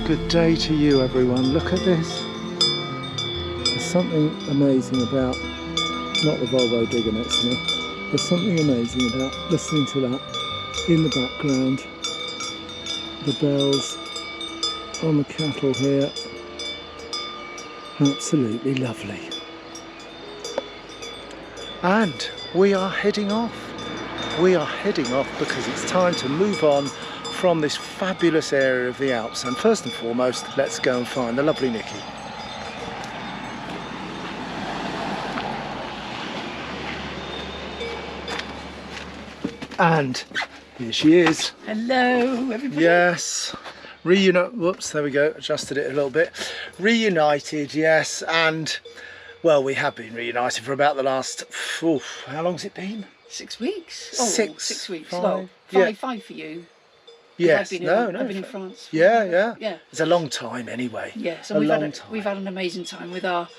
Good day to you, everyone. Look at this. There's something amazing about, not the Volvo digger next to me, there's something amazing about listening to that in the background. The bells on the cattle here. Absolutely lovely. And we are heading off. We are heading off because it's time to move on from this fabulous area of the Alps. And first and foremost, let's go and find the lovely Nikki. And here she is. Hello, everybody. Yes. Whoops, there we go. Adjusted it a little bit. Reunited, yes. And, well, we have been reunited for about the last, how long's it been? 6 weeks. Oh, 6 weeks. Five, well, yeah. five for you. Yes. I've been in France. Yeah. Yeah. It's a long time anyway. Yeah, so we've had an amazing time with our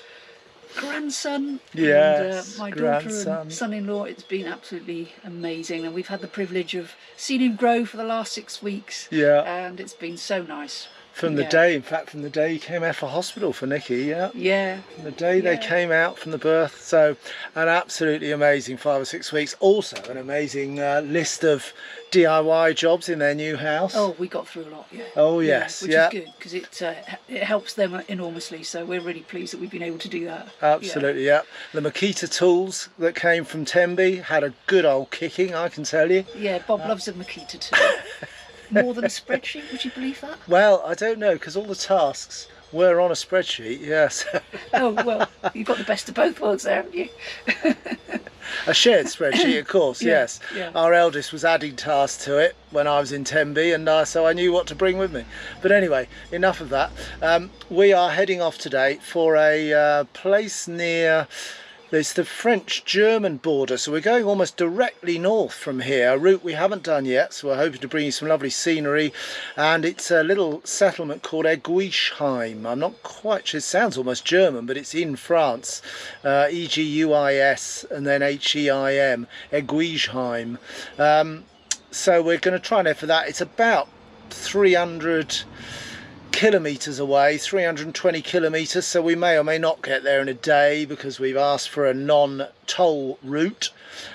grandson yes, and my daughter and son-in-law. It's been absolutely amazing, and we've had the privilege of seeing him grow for the last 6 weeks. Yeah. And it's been so nice. From the day, in fact, from the day he came out for hospital for Nikki, yeah. Yeah. From the day they came out from the birth. So an absolutely amazing 5 or 6 weeks. Also an amazing list of DIY jobs in their new house. Oh, we got through a lot, yeah. Oh, yes, which is good, because it helps them enormously, so we're really pleased that we've been able to do that. Absolutely, yeah. The Makita tools that came from Tembe had a good old kicking, I can tell you. Yeah, Bob loves a Makita tool. More than a spreadsheet, would you believe that? Well, I don't know, because all the tasks were on a spreadsheet, yes. Oh, well, you've got the best of both worlds there, haven't you? A shared spreadsheet, of course, yes. Yeah. Our eldest was adding tasks to it when I was in Tembe, and so I knew what to bring with me. But anyway, enough of that. We are heading off today for a place near... There's the French-German border, so we're going almost directly north from here, a route we haven't done yet, so we're hoping to bring you some lovely scenery. And it's a little settlement called Eguisheim. I'm not quite sure, it sounds almost German, but it's in France. E-G-U-I-S and then H-E-I-M, Eguisheim. So we're going to try and head for that. It's about 300 kilometers away, 320 kilometers, so we may or may not get there in a day because we've asked for a non-toll route.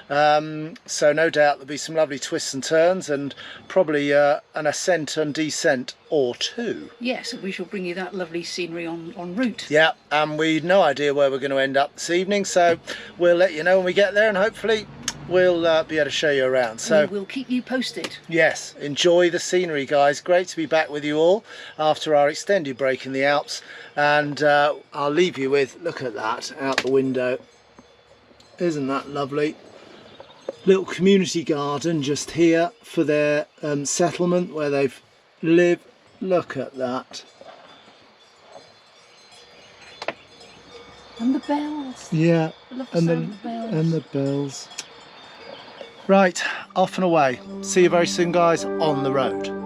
So no doubt there'll be some lovely twists and turns, and probably an ascent and descent or two. Yes, and we shall bring you that lovely scenery en route. Yeah, and we've no idea where we're going to end up this evening, so we'll let you know when we get there, and hopefully we'll be able to show you around. So we'll keep you posted. Yes, enjoy the scenery, guys. Great to be back with you all after our extended break in the Alps. And I'll leave you with, look at that out the window. Isn't that lovely? Little community garden just here for their settlement where they've lived. Look at that. And the bells. Yeah, I love the sound of the bells. And the bells. Right, off and away. See you very soon, guys, on the road.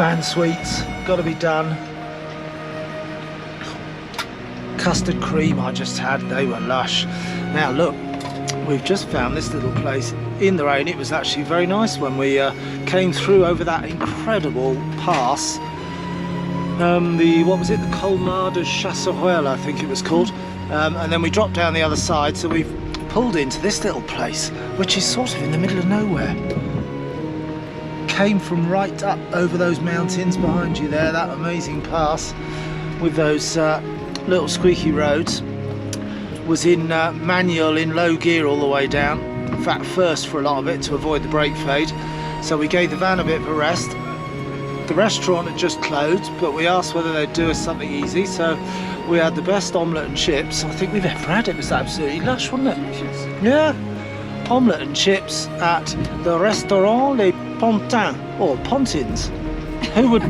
fan sweets, got to be done. Custard cream I just had, they were lush. Now look, we've just found this little place in the rain. It was actually very nice when we came through over that incredible pass. What was it, the Colmar de Chasserouel, I think it was called. And then we dropped down the other side, so we've pulled into this little place, which is sort of in the middle of nowhere. Came from right up over those mountains behind you there, that amazing pass with those little squeaky roads. Was in manual in low gear all the way down. In fact, first for a lot of it to avoid the brake fade. So we gave the van a bit of a rest. The restaurant had just closed, but we asked whether they'd do us something easy, so we had the best omelette and chips I think we've ever had. It was absolutely lush, wasn't it? Delicious. Yeah. Omelette and chips at the Restaurant Les Pontins, or Pontins. Who would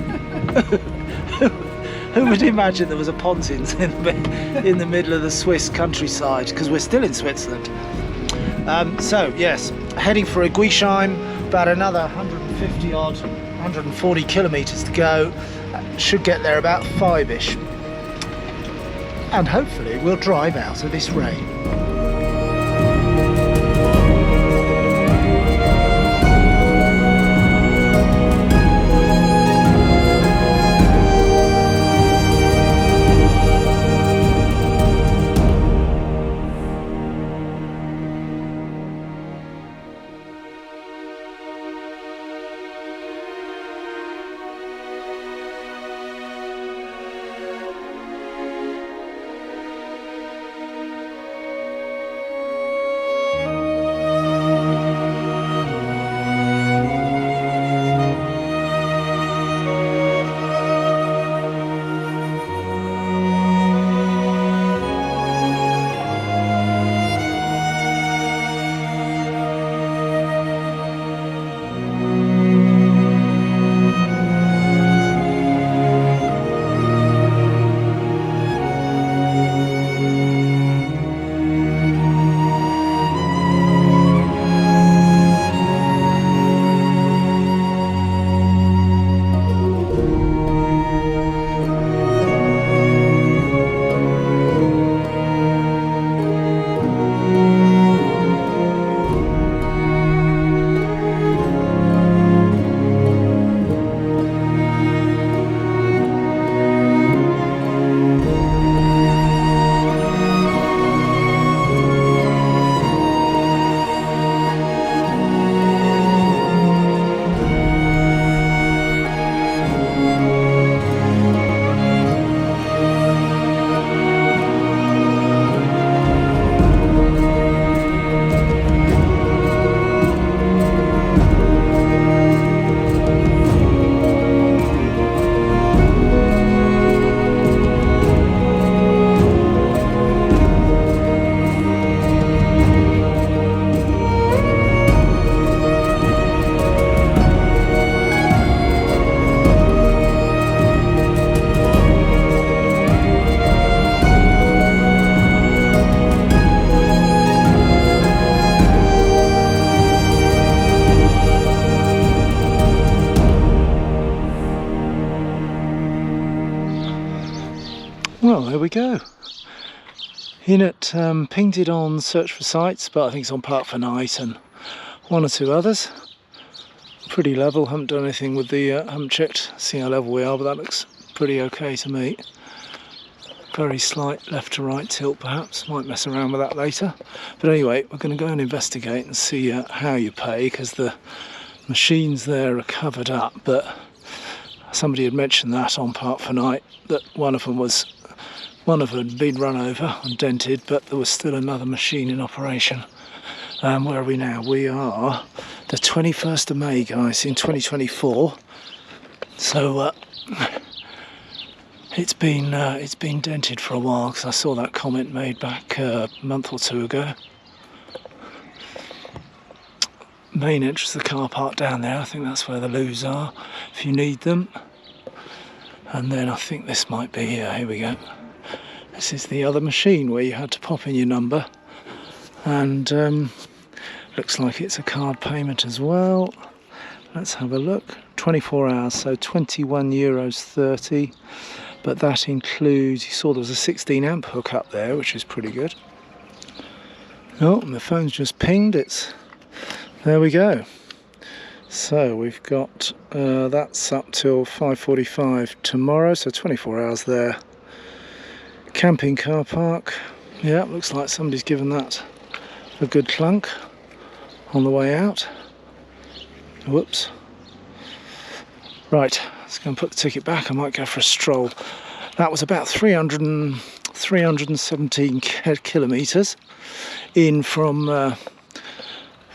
who would imagine there was a Pontins in the middle of the Swiss countryside, because we're still in Switzerland. So yes, heading for Eguisheim, about another 150 odd, 140 kilometres to go. Should get there about 5ish, and hopefully we'll drive out of this rain. Well, there we go. In at pinged it on search for sites, but I think it's on Park for Night and one or two others. Pretty level, haven't done anything with the, haven't checked, see how level we are, but that looks pretty okay to me. Very slight left to right tilt perhaps, might mess around with that later. But anyway, we're going to go and investigate and see how you pay, because the machines there are covered up, but somebody had mentioned that on Park for Night, that one of them had been run over and dented, but there was still another machine in operation. Where are we now? We are the 21st of May, guys, in 2024. So it's been dented for a while, because I saw that comment made back a month or two ago. Main entrance of the car park down there, I think that's where the loos are, if you need them. And then I think this might be here we go. This is the other machine where you had to pop in your number, and looks like it's a card payment as well. Let's have a look. 24 hours, so €21.30, but that includes, you saw there was a 16 amp hook up there, which is pretty good. Oh, my phone's just pinged, there we go. So we've got, that's up till 5:45 tomorrow, so 24 hours there. Camping car park, yeah, looks like somebody's given that a good clunk on the way out. Whoops. Right, let's go and put the ticket back. I might go for a stroll. That was about 317 kilometres in from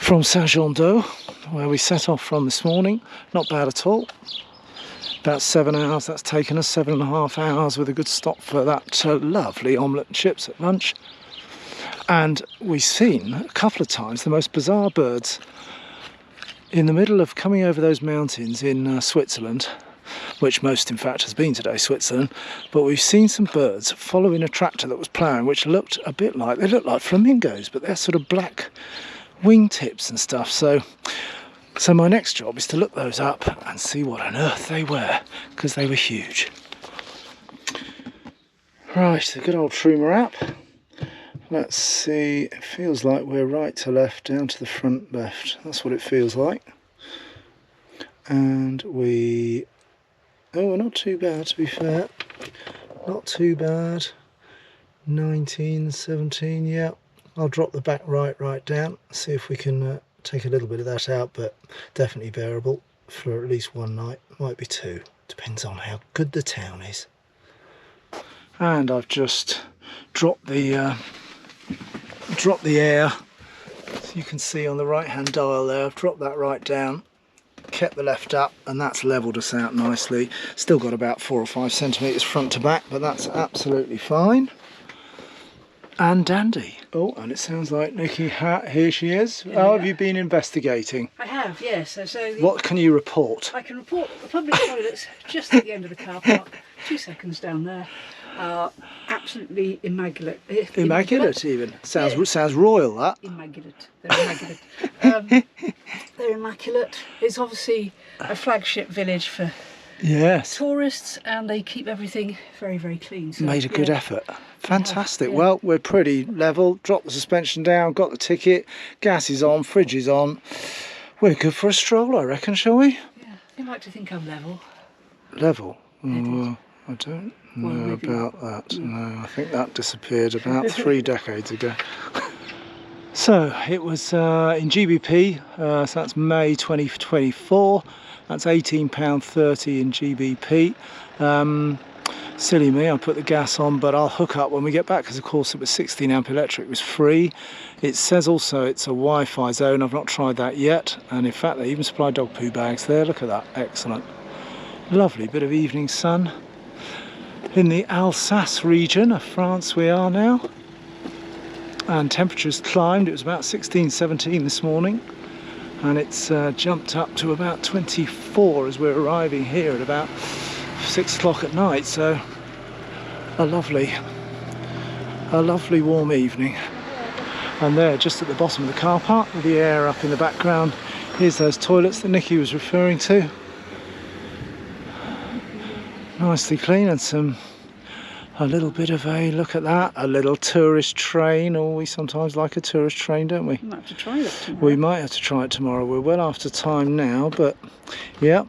Saint-Jean-d'Eau, where we set off from this morning. Not bad at all. About 7 hours that's taken us, 7.5 hours, with a good stop for that lovely omelette and chips at lunch. And we've seen a couple of times the most bizarre birds in the middle of coming over those mountains in Switzerland, which most in fact has been today, Switzerland. But we've seen some birds following a tractor that was ploughing, which looked a bit like, they look like flamingos, but they're sort of black wingtips and stuff. So my next job is to look those up and see what on earth they were, because they were huge. Right, the good old Truma app. Let's see, it feels like we're right to left, down to the front left. That's what it feels like. And we're not too bad, to be fair. Not too bad. 19, 17, yeah. I'll drop the back right down, see if we can take a little bit of that out, but definitely bearable for at least one night. Might be two, depends on how good the town is. And I've just dropped the air, so you can see on the right hand dial there. I've dropped that right down, kept the left up, and that's leveled us out nicely. Still got about 4 or 5 centimetres front to back, but that's absolutely fine and dandy. Oh, and it sounds like Nikki, here she is. Yeah, How have you been investigating? I have, yes. What can you report? I can report the public toilets just at the end of the car park, 2 seconds down there, are absolutely immaculate. Immaculate even. Sounds royal, that. Immaculate. They're immaculate. They're immaculate. It's obviously a flagship village for tourists, and they keep everything very, very clean. So, made a good effort. Fantastic. Yeah. Well, we're pretty level. Dropped the suspension down, got the ticket, gas is on, fridge is on. We're good for a stroll, I reckon, shall we? Yeah, I like to think I'm level. Level? I don't know about that. No, I think that disappeared about 3 decades ago. So it was in GBP, so that's May 2024. That's £18.30 in GBP. Silly me, I put the gas on, but I'll hook up when we get back, because of course it was 16 amp electric, it was free. It says also it's a Wi-Fi zone. I've not tried that yet, and in fact they even supply dog poo bags there. Look at that, excellent. Lovely bit of evening sun. In the Alsace region of France we are now, and temperatures climbed. It was about 16, 17 this morning, and it's jumped up to about 24 as we're arriving here at about 6 o'clock at night. So a lovely warm evening. And there, just at the bottom of the car park with the air up in the background, here's those toilets that Nikki was referring to. Nicely clean, and a little bit of a, look at that, a little tourist train. Oh, we sometimes like a tourist train, don't we? We might have to try that tomorrow. We might have to try it tomorrow. We're well after time now, but yeah.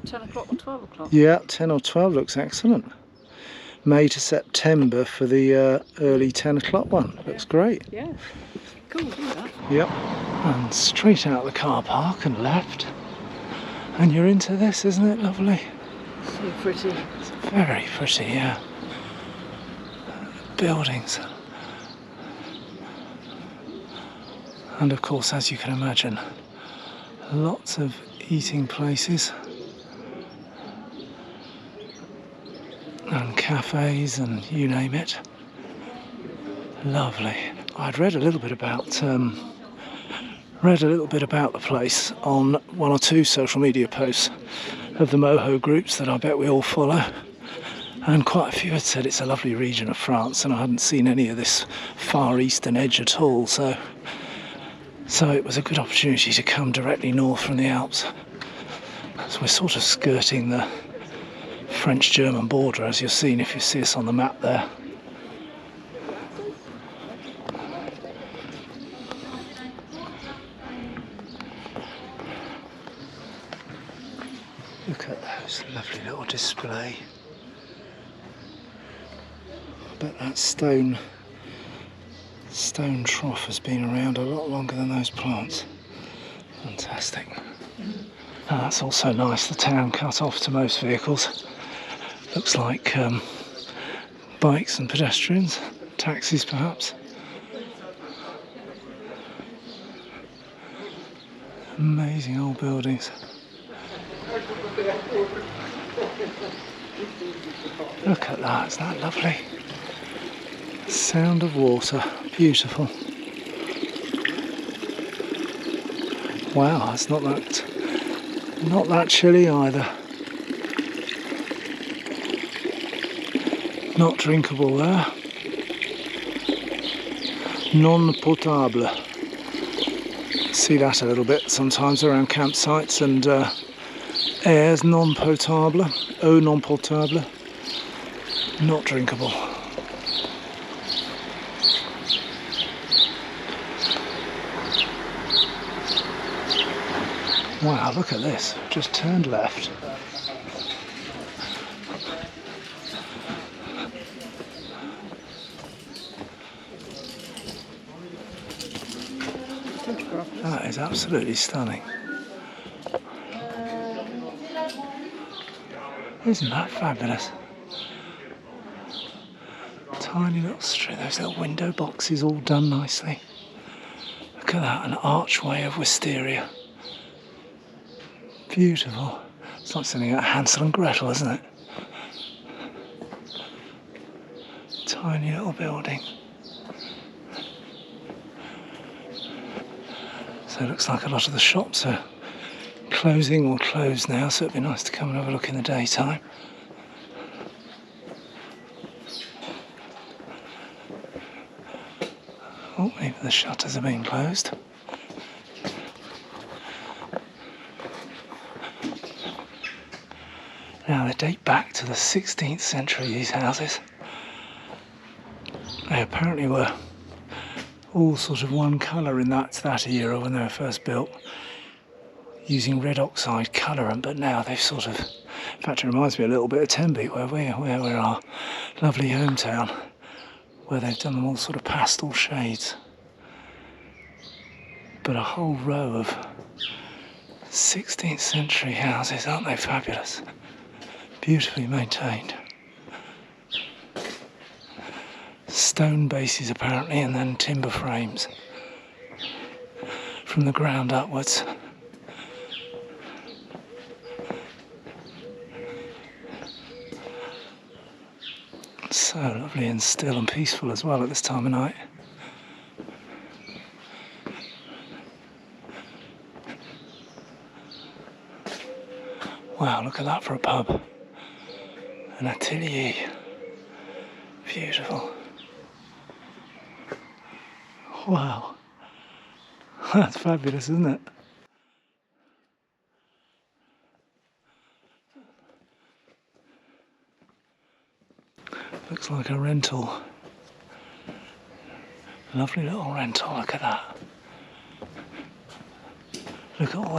10 o'clock or 12 o'clock? Yeah, 10 or 12 looks excellent. May to September for the early 10 o'clock one. Looks great. Yeah, cool, do that. Yep, and straight out the car park and left. And you're into this, isn't it lovely? So pretty. It's very pretty, yeah. Buildings. And of course, as you can imagine, lots of eating places. And cafes and you name it. Lovely. I'd read a little bit about the place on 1 or 2 social media posts of the Moho groups that I bet we all follow, and quite a few had said it's a lovely region of France, and I hadn't seen any of this far eastern edge at all, so it was a good opportunity to come directly north from the Alps So we're sort of skirting the French-German border, as you've seen if you see us on the map there. Look at those lovely little display. I bet that stone trough has been around a lot longer than those plants. Fantastic. And that's also nice, the town cut off to most vehicles. Looks like bikes and pedestrians, taxis perhaps. Amazing old buildings. Look at that, isn't that lovely? Sound of water, beautiful. Wow, it's not that chilly either. Not drinkable there. Non potable. See that a little bit sometimes around campsites, and airs non potable, eau non potable, not drinkable. Wow, look at this, just turned left. That is absolutely stunning. Isn't that fabulous? Tiny little street, those little window boxes all done nicely. Look at that, an archway of wisteria. Beautiful. It's like something like Hansel and Gretel, isn't it? Tiny little building. So it looks like a lot of the shops are closing or closed now, so it'd be nice to come and have a look in the daytime. Oh, maybe the shutters are being closed. Now they date back to the 16th century, these houses. They apparently were all sort of one colour in that era when they were first built, using red oxide colourant, but now they've sort of, in fact it reminds me a little bit of Tenby, where we're our lovely hometown, where they've done them all sort of pastel shades. But a whole row of 16th century houses, aren't they fabulous? Beautifully maintained. Stone bases apparently, and then timber frames from the ground upwards. So lovely and still and peaceful as well at this time of night. Wow, look at that for a pub. An atelier. Beautiful. Wow. That's fabulous, isn't it? Looks like a rental. Lovely little rental, look at that. Look at all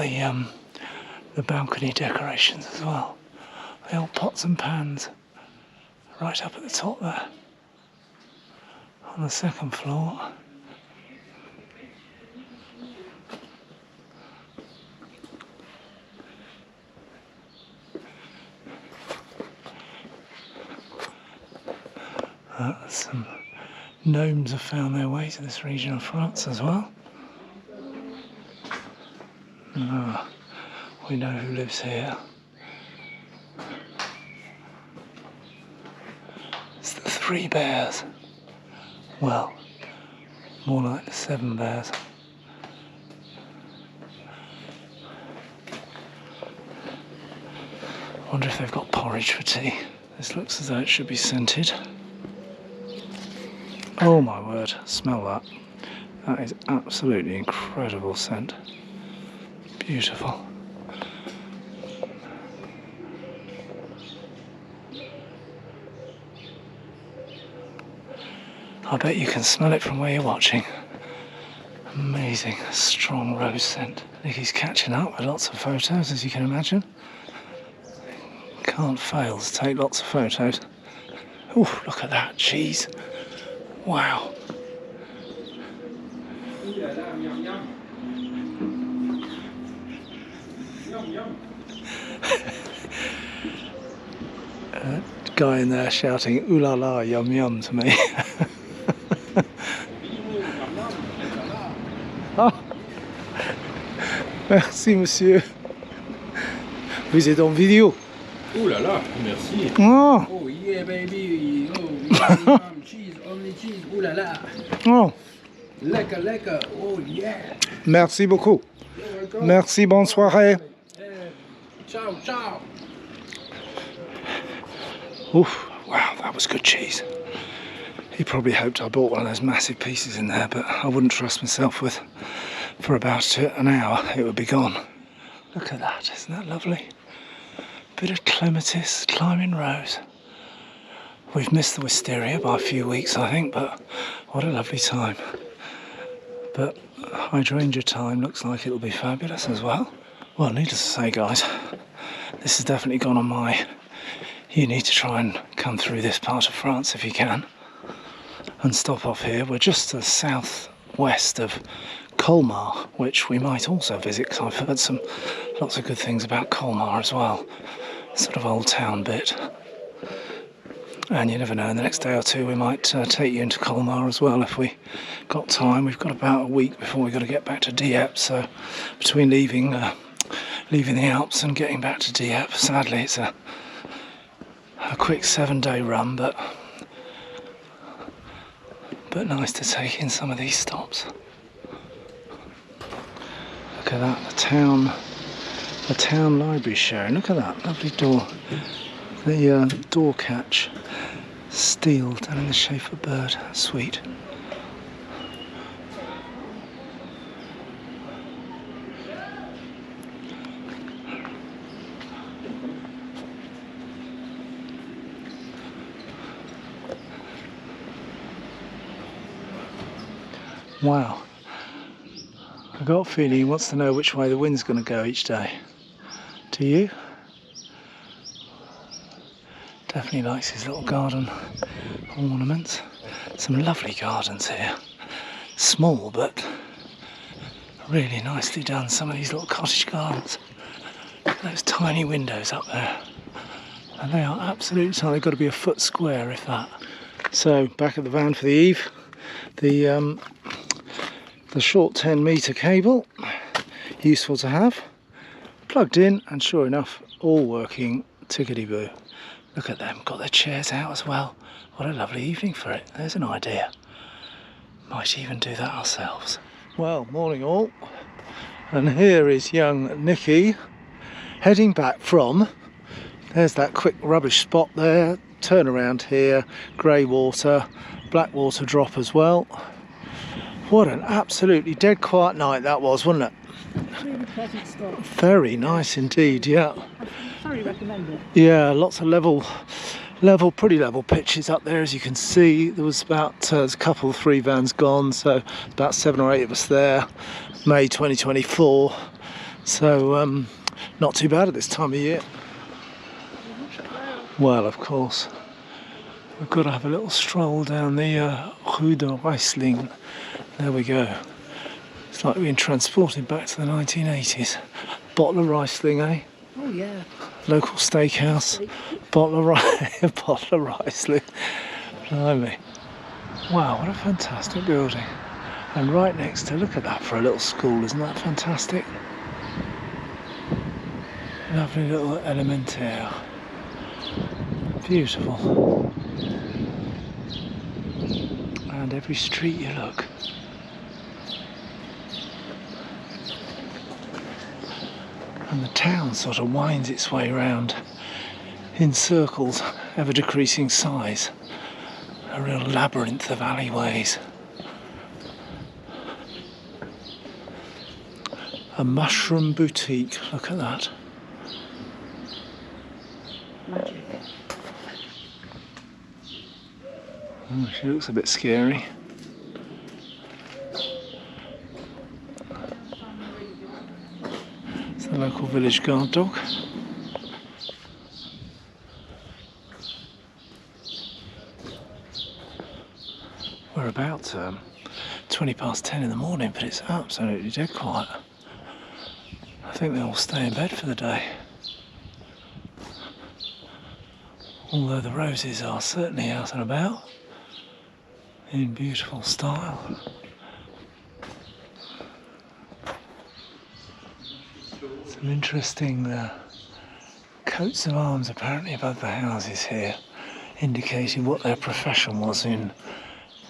the balcony decorations as well. The old pots and pans right up at the top there. On the second floor. Some gnomes have found their way to this region of France as well. We know who lives here. It's the 3 bears. Well, more like the 7 bears. I wonder if they've got porridge for tea. This looks as though it should be scented. Oh my word, smell that. That is absolutely incredible scent. Beautiful. I bet you can smell it from where you're watching. Amazing, strong rose scent. Nicky's catching up with lots of photos, as you can imagine. Can't fail to take lots of photos. Oh, look at that cheese. Wow. Guy in there shouting "Ooh la la, yum yum" to me. Ah. Merci monsieur. Vous êtes en vidéo. Ouh là là, merci. Oh. Oh yeah baby. Oh yeah, cheese, only cheese. Ouh là là. Oh. Lekker, lekker. Oh yeah. Merci beaucoup. Merci, bonne soirée. Ciao, ciao. Oof, wow, that was good cheese. He probably hoped I bought one of those massive pieces in there, but I wouldn't trust myself with. For about an hour, it would be gone. Look at that, isn't that lovely? Bit of clematis, climbing rose. We've missed the wisteria by a few weeks, I think, but what a lovely time. But hydrangea time looks like it'll be fabulous as well. Well, needless to say, guys, this has definitely gone on my... You need to try and come through this part of France if you can and stop off here. We're just to the southwest of Colmar, which we might also visit because I've heard lots of good things about Colmar as well. Sort of old town bit. And you never know, in the next day or two we might take you into Colmar as well if we got time. We've got about a week before we've got to get back to Dieppe, so between leaving the Alps and getting back to Dieppe, sadly it's a quick 7-day run, but nice to take in some of these stops. Look at that, the town library showing. Look at that lovely door, the door catch, steel done in the shape of a bird. Sweet. Wow, I got a feeling he wants to know which way the wind's going to go each day. Do you? Definitely likes his little garden ornaments. Some lovely gardens here. Small but really nicely done, some of these little cottage gardens. Look at those tiny windows up there. And they are absolutely tiny, they've got to be a foot square if that. So back at the van for the eve. The short 10-metre cable, useful to have, plugged in, and sure enough, all working tickety-boo. Look at them, got their chairs out as well. What a lovely evening for it. There's an idea. Might even do that ourselves. Well, morning all. And here is young Nicky heading back from, there's that quick rubbish spot there, turn around here, grey water, black water drop as well. What an absolutely dead quiet night that was, wasn't it? Really pleasant stop. Very nice indeed, yeah. Very recommended. Yeah, lots of pretty level pitches up there, as you can see. There was about there's a couple, 3 vans gone, so about 7 or 8 of us there. May 2024, so not too bad at this time of year. Well, of course, we've got to have a little stroll down the Rue de Riesling. There we go. It's like being transported back to the 1980s. Bottle of Riesling, eh? Oh yeah. Local steakhouse. Bottle of Riesling. Blimey. Wow, what a fantastic building. And right next to, look at that for a little school, isn't that fantastic? Lovely little elementaire. Beautiful. And every street you look. And the town sort of winds its way around in circles, ever decreasing size. A real labyrinth of alleyways. A mushroom boutique, look at that. Magic. Oh, she looks a bit scary. It's the local village guard dog. We're about 20 past 10 in the morning, but it's absolutely dead quiet. I think they all stay in bed for the day. Although the roses are certainly out and about in beautiful style. Some interesting coats of arms apparently above the houses here, indicating what their profession was in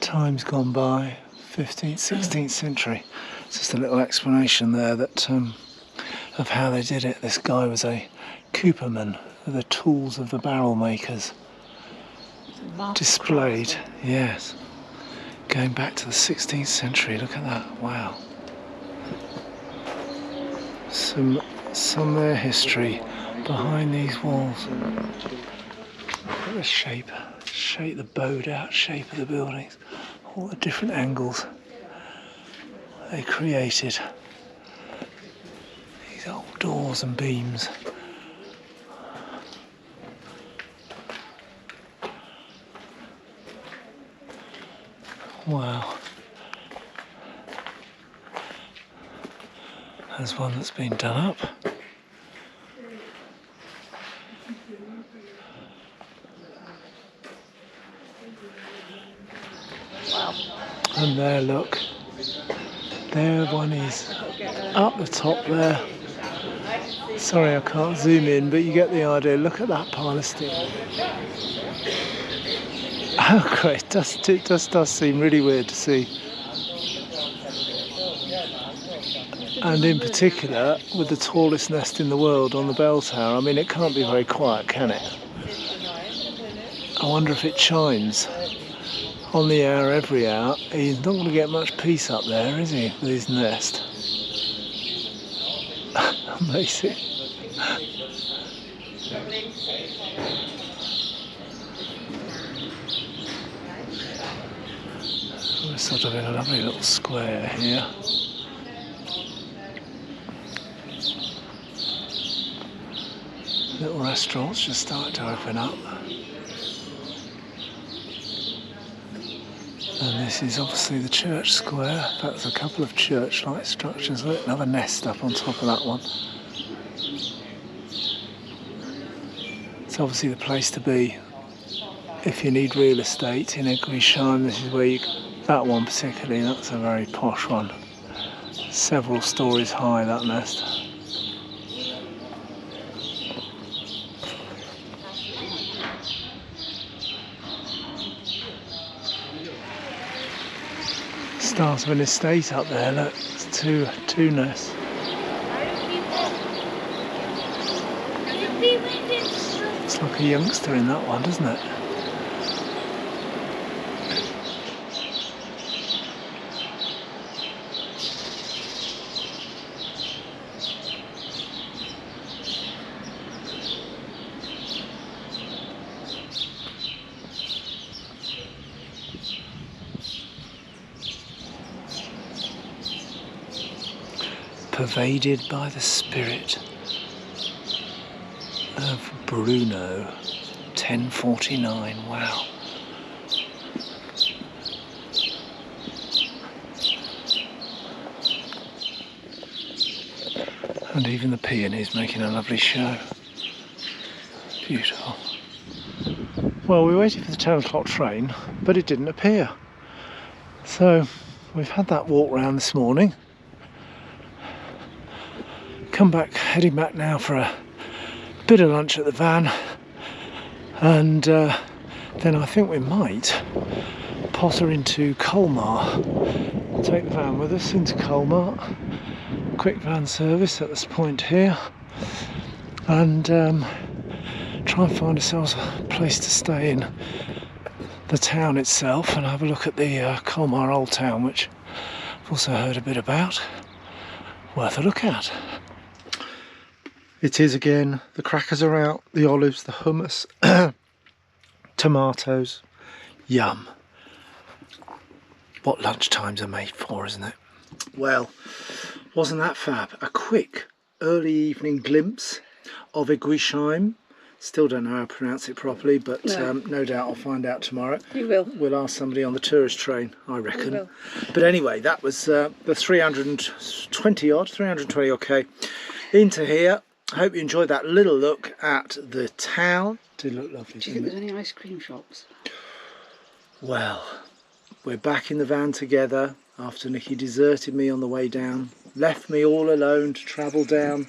times gone by, 15th, 16th century. Just a little explanation there that of how they did it. This guy was a cooperman, the tools of the barrel makers displayed. Yes, going back to the 16th century. Look at that! Wow, some history behind these walls. Look at the shape, the bowed out shape of the buildings, all the different angles they created. These old doors and beams. Wow. There's one that's been done up. And there, look, there one is up the top there. Sorry I can't zoom in, but you get the idea. Look at that pile of steel. Oh great, it just does seem really weird to see. And in particular, with the tallest nest in the world on the bell tower, I mean, it can't be very quiet, can it? I wonder if it chimes on the hour every hour. He's not going to get much peace up there, is he, with his nest? Amazing. We're sort of in a lovely little square here. Little restaurants just starting to open up. And this is obviously the church square. That's a couple of church-like structures. Look, another nest up on top of that one. It's obviously the place to be if you need real estate in Eguisheim. This is where you... That one particularly, that's a very posh one. Several stories high, that nest. Start of an estate up there, look, it's two nests. Looks like a youngster in that one, doesn't it? Pervaded by the spirit of Bruno, 1049. Wow. And even the peony's making a lovely show. Beautiful. Well, we waited for the 10 o'clock train, but it didn't appear. So we've had that walk round this morning. Come back, heading back now for a bit of lunch at the van, and then I think we might potter into Colmar, take the van with us into Colmar, quick van service at this point here, and try and find ourselves a place to stay in the town itself and have a look at the Colmar Old Town, which I've also heard a bit about. Worth a look at. It is again, the crackers are out, the olives, the hummus, tomatoes, yum. what lunchtimes are made for, isn't it? Well, wasn't that fab? A quick early evening glimpse of Eguisheim. Still don't know how to pronounce it properly, but no doubt I'll find out tomorrow. You will. We'll ask somebody on the tourist train, I reckon. We will. But anyway, that was the 320 odd K into here. Hope you enjoyed that little look at the town. Did look lovely. Do you think there's any ice cream shops? Well, we're back in the van together after Nikki deserted me on the way down, left me all alone to travel down.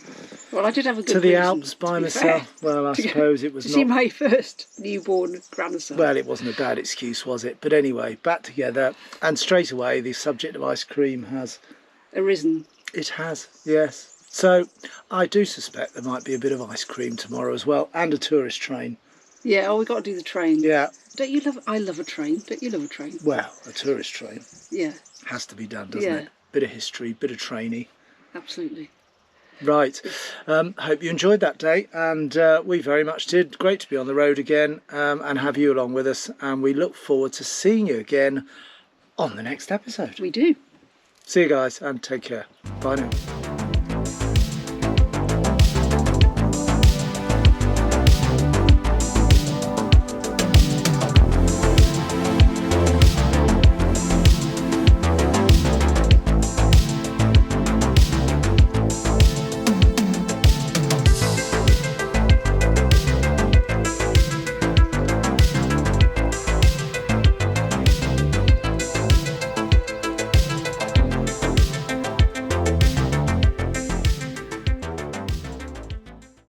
Well, I did have a good to the reason, Alps by to be myself. fair, Well, I suppose it was to not. see my first newborn grandson. Well, it wasn't a bad excuse, was it? But anyway, back together, and straight away the subject of ice cream has arisen. It has, yes. So I do suspect there might be a bit of ice cream tomorrow as well, and a tourist train. Yeah, oh, we got to do the train. Yeah. Don't you love? I love a train. Don't you love a train? Well, a tourist train. Yeah. Has to be done, doesn't it? Bit of history, bit of trainy. Absolutely. Right. Hope you enjoyed that day, and we very much did. Great to be on the road again and have you along with us, and we look forward to seeing you again on the next episode. We do. See you guys, and take care. Bye now.